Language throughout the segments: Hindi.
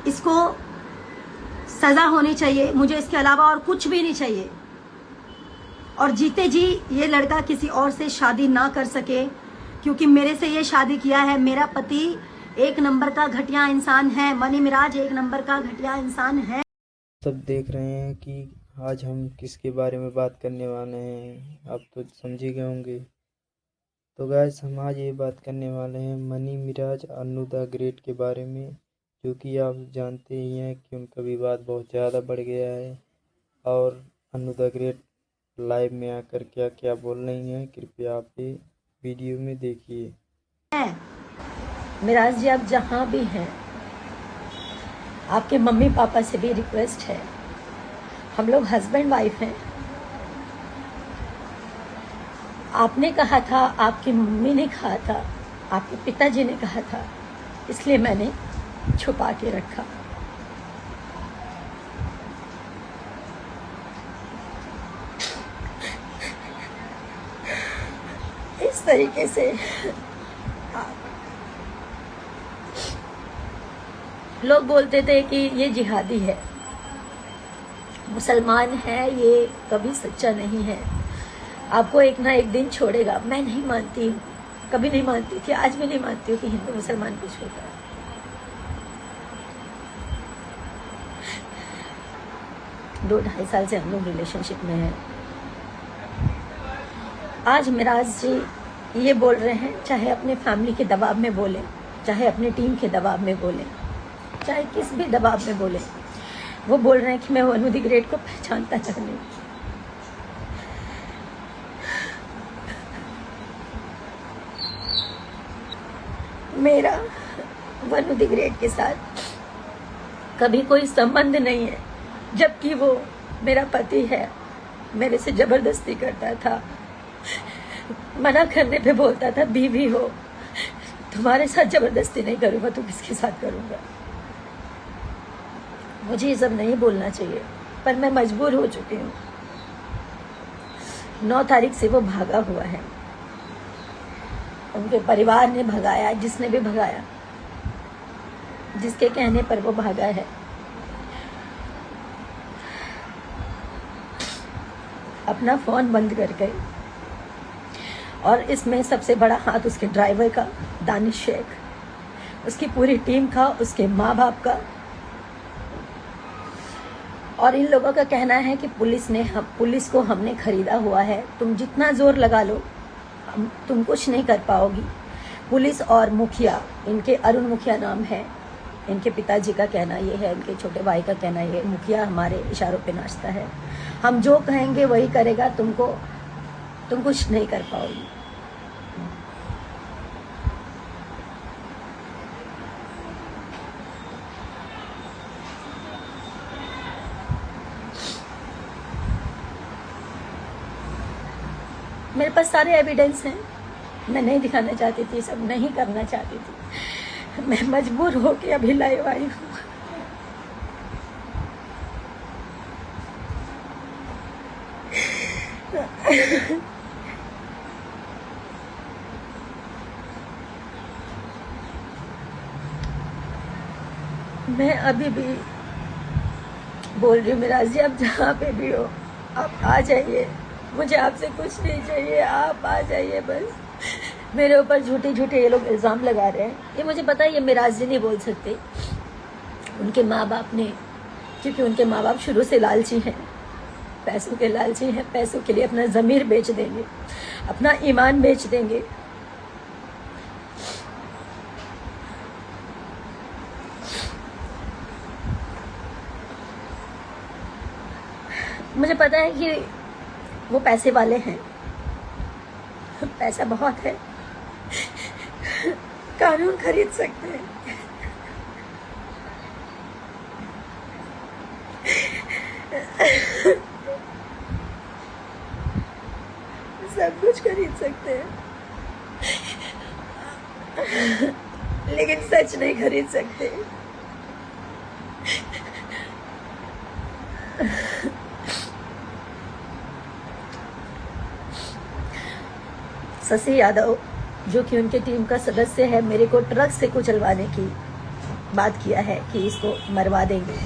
इसको सजा होनी चाहिए, मुझे इसके अलावा और कुछ भी नहीं चाहिए। और जीते जी ये लड़का किसी और से शादी ना कर सके, क्योंकि मेरे से ये शादी किया है। मेरा पति एक नंबर का घटिया इंसान है, मनी मिराज एक नंबर का घटिया इंसान है। सब देख रहे हैं कि आज हम किसके बारे में बात करने वाले हैं, आप तो समझ ही गए होंगे। तो गाइस हम आज ये बात करने वाले हैं मनी मिराज अन्नू द ग्रेट के बारे में, जो कि आप जानते ही हैं कि उनका विवाद बहुत ज़्यादा बढ़ गया है। और अन्नू द ग्रेट लाइव में आकर क्या क्या बोल रही हैं, कृपया आप ये वीडियो में देखिए। मिराज जी, आप जहाँ भी हैं, आपके मम्मी पापा से भी रिक्वेस्ट है, हम लोग हस्बैंड वाइफ हैं। आपने कहा था, आपकी मम्मी ने कहा था, आपके पिताजी ने कहा था, इसलिए मैंने छुपा के रखा। इस तरीके से लोग बोलते थे कि ये जिहादी है, मुसलमान है, ये कभी सच्चा नहीं है, आपको एक ना एक दिन छोड़ेगा। मैं नहीं मानती हूँ, कभी नहीं मानती थी, आज भी नहीं मानती हूँ कि हिंदू मुसलमान को छोड़ता है। दो ढाई साल से हम लोग रिलेशनशिप में हैं। आज मिराज जी ये बोल रहे हैं, चाहे अपने फैमिली के दबाव में बोले, चाहे अपने टीम के दबाव में बोले, चाहे किस भी दबाव में बोले, वो बोल रहे हैं कि मैं अन्नू द ग्रेट को पहचानता नहीं। मेरा अन्नू द ग्रेट के साथ कभी कोई संबंध नहीं है, जबकि वो मेरा पति है, मेरे से जबरदस्ती करता था, मना करने पे बोलता था बीवी हो, तुम्हारे साथ जबरदस्ती नहीं करूंगा तो किसके साथ करूंगा। मुझे ये सब नहीं बोलना चाहिए, पर मैं मजबूर हो चुकी हूँ। 9 तारीख से वो भागा हुआ है, उनके परिवार ने भगाया, जिसने भी भगाया, जिसके कहने पर वो भागा है। अपना फोन बंद कर गए, और इसमें सबसे बड़ा हाथ उसके ड्राइवर का, दानिश शेख, उसकी पूरी टीम का, उसके माँ बाप का। और इन लोगों का कहना है कि पुलिस को हमने खरीदा हुआ है, तुम जितना जोर लगा लो तुम कुछ नहीं कर पाओगी। पुलिस और मुखिया, इनके अरुण मुखिया नाम है, इनके पिताजी का कहना ये है, इनके छोटे भाई का कहना ये, मुखिया हमारे इशारों पे नाचता है, हम जो कहेंगे वही करेगा, तुम कुछ नहीं कर पाओगी। मेरे पास सारे एविडेंस हैं, मैं नहीं दिखाना चाहती थी, सब नहीं करना चाहती थी, मैं मजबूर होके अभी लाइव आई हूँ। मैं अभी भी बोल रही हूँ, मिराज जी आप जहाँ पे भी हो, आप आ जाइए, मुझे आपसे कुछ नहीं चाहिए, आप आ जाइए बस। मेरे ऊपर झूठे झूठे ये लोग इल्ज़ाम लगा रहे हैं, ये मुझे पता है, ये मिराज जी नहीं बोल सकते, उनके माँ बाप ने, क्योंकि उनके माँ बाप शुरू से लालची हैं, पैसों के लालची हैं, पैसों के लिए अपना ज़मीर बेच देंगे, अपना ईमान बेच देंगे। मुझे पता है कि वो पैसे वाले हैं, पैसा बहुत है, कानून खरीद सकते हैं, सब कुछ खरीद सकते हैं, लेकिन सच नहीं खरीद सकते। शशि यादव, जो कि उनके टीम का सदस्य है, मेरे को ट्रक से कुचलवाने की बात किया है कि इसको मरवा देंगे।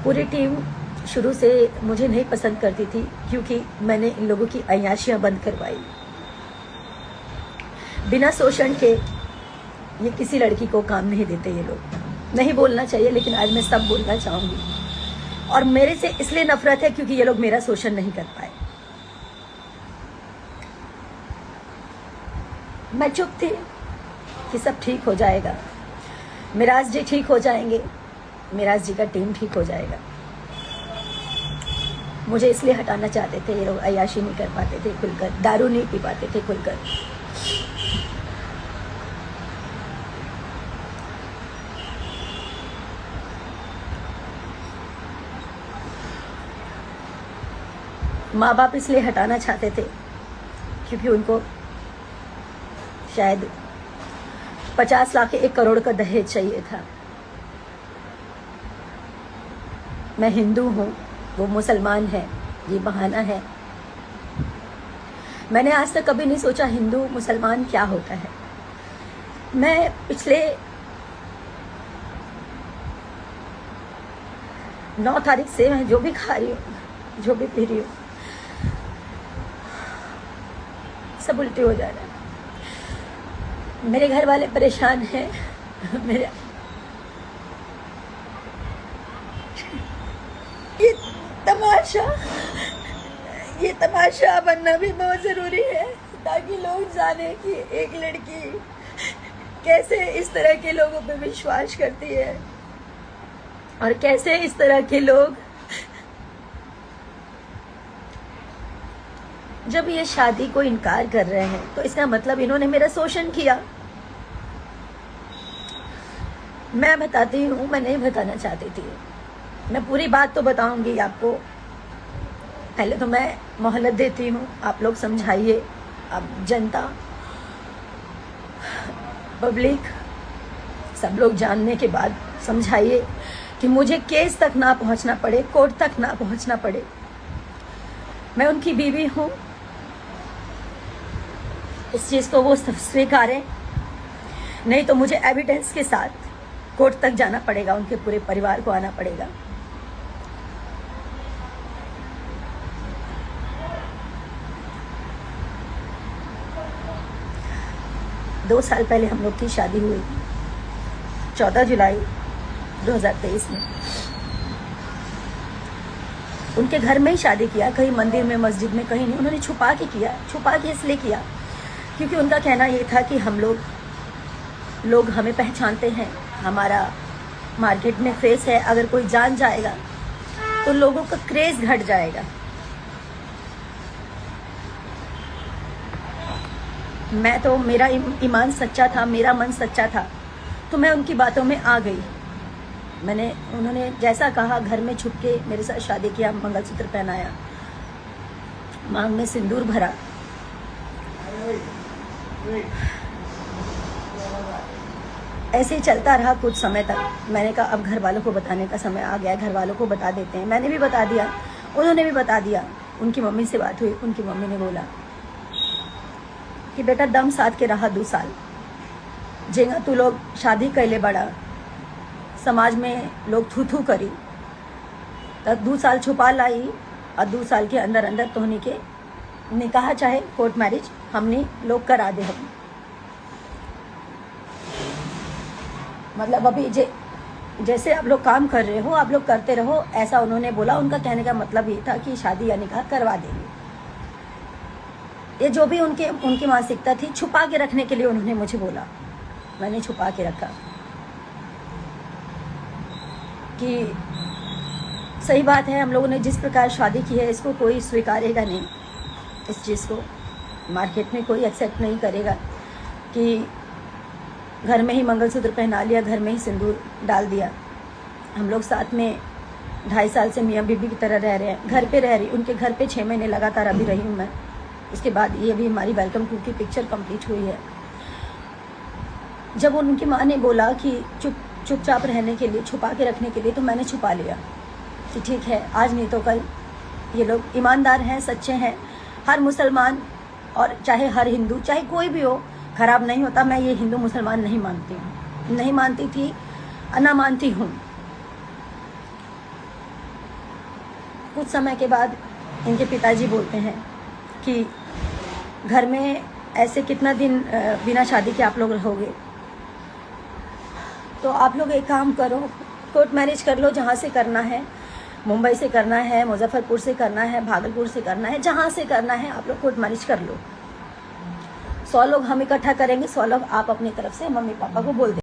पूरी टीम शुरू से मुझे नहीं पसंद करती थी क्योंकि मैंने इन लोगों की अय्याशियां बंद करवाई। बिना शोषण के ये किसी लड़की को काम नहीं देते ये लोग। नहीं बोलना चाहिए लेकिन आज मैं सब बोलना चाहूंगी। और मेरे से इसलिए नफरत है क्योंकि ये लोग मेरा शोषण नहीं कर पाए। मैं चुप थी कि सब ठीक हो जाएगा, मिराज जी ठीक हो जाएंगे, मिराज जी का टीम ठीक हो जाएगा। मुझे इसलिए हटाना चाहते थे, ये लोग अय्याशी नहीं कर पाते थे खुलकर, दारू नहीं पी पाते थे खुलकर। माँ बाप इसलिए हटाना चाहते थे क्योंकि उनको शायद 50 लाख 1 करोड़ का दहेज चाहिए था। मैं हिंदू हूँ, वो मुसलमान है, ये बहाना है। मैंने आज तक कभी नहीं सोचा हिंदू मुसलमान क्या होता है। मैं पिछले 9 तारीख से मैं जो भी खा रही हूँ, जो भी पी रही हूँ, सब उल्टी हो जा रहा है। मेरे घर वाले परेशान हैं। मेरे ये तमाशा बनना भी बहुत जरूरी है ताकि लोग जाने कि एक लड़की कैसे इस तरह के लोगों पे विश्वास करती है और कैसे इस तरह के लोग जब ये शादी को इनकार कर रहे हैं तो इसका मतलब इन्होंने मेरा शोषण किया। मैं बताती हूँ, मैं नहीं बताना चाहती थी। मैं पूरी बात तो बताऊंगी आपको। पहले तो मैं मोहलत देती हूँ, आप लोग समझाइए, आप जनता, पब्लिक, सब लोग जानने के बाद समझाइए कि मुझे केस तक ना पहुँचना पड़े, कोर्ट तक ना पहुँचना पड़े। मैं उनकी बीवी हूँ, इस चीज़ को वो स्वीकारें, नहीं तो मुझे एविडेंस के साथ कोर्ट तक जाना पड़ेगा, उनके पूरे परिवार को आना पड़ेगा। दो साल पहले हम लोग की शादी हुई, 14 जुलाई 2023 में। उनके घर में ही शादी किया, कहीं मंदिर में, मस्जिद में, कहीं नहीं। उन्होंने छुपा के किया। छुपा के इसलिए किया क्योंकि उनका कहना ये था कि हम लोग हमें पहचानते हैं, हमारा मार्केट में फेस है, अगर कोई जान जाएगा तो लोगों का क्रेज घट जाएगा। मैं तो, मेरा ईमान सच्चा था, मेरा मन सच्चा था, तो मैं उनकी बातों में आ गई। उन्होंने जैसा कहा, घर में छुप के मेरे साथ शादी किया, मंगलसूत्र पहनाया, मांग में सिंदूर भरा। ऐसे ही चलता रहा कुछ समय तक। मैंने कहा अब घर वालों को बताने का समय आ गया, घर वालों को बता देते हैं। मैंने भी बता दिया, उन्होंने भी बता दिया। उनकी मम्मी से बात हुई, उनकी मम्मी ने बोला कि बेटा दम साथ के रहा 2 साल, जेगा तू लोग शादी कैले बड़ा, समाज में लोग थू थू करी, तब 2 साल छुपा लाई और 2 साल के अंदर अंदर तोहनी के निकाह चाहे कोर्ट मैरिज हमने लोग करा दे। हम मतलब अभी जैसे आप लोग काम कर रहे हो, आप लोग करते रहो, ऐसा उन्होंने बोला। उनका कहने का मतलब ये था कि शादी या निकाह करवा देंगे। ये जो भी उनकी मानसिकता थी, छुपा के रखने के लिए उन्होंने मुझे बोला। मैंने छुपा के रखा कि सही बात है, हम लोगों ने जिस प्रकार शादी की है इसको कोई स्वीकारेगा नहीं, इस चीज़ को मार्केट में कोई एक्सेप्ट नहीं करेगा कि घर में ही मंगलसूत्र पहना लिया, घर में ही सिंदूर डाल दिया। हम लोग साथ में 2.5 साल से मियाँ बीबी की तरह रह रहे हैं, घर पे रह रही, उनके घर पे 6 महीने लगातार अभी रही हूँ मैं। उसके बाद ये भी हमारी वेलकम टू की पिक्चर कंप्लीट हुई है। जब उनकी माँ ने बोला कि चुपचाप रहने के लिए, छुपा के रखने के लिए, तो मैंने छुपा लिया कि ठीक है, आज नहीं तो कल ये लोग ईमानदार हैं, सच्चे हैं। हर मुसलमान और चाहे हर हिंदू, चाहे कोई भी हो, खराब नहीं होता। मैं ये हिंदू मुसलमान नहीं मानती हूँ। नहीं मानती थी, ना मानती हूँ। कुछ समय के बाद इनके पिताजी बोलते हैं कि घर में ऐसे कितना दिन बिना शादी के आप लोग रहोगे, तो आप लोग एक काम करो, कोर्ट मैरिज कर लो, जहाँ से करना है, मुंबई से करना है, मुजफ्फरपुर से करना है, भागलपुर से करना है, जहाँ से करना है आप लोग कोर्ट मैरिज कर लो। 100 लोग हम इकट्ठा करेंगे, 100 लोग आप अपनी तरफ से मम्मी पापा को बोल दें।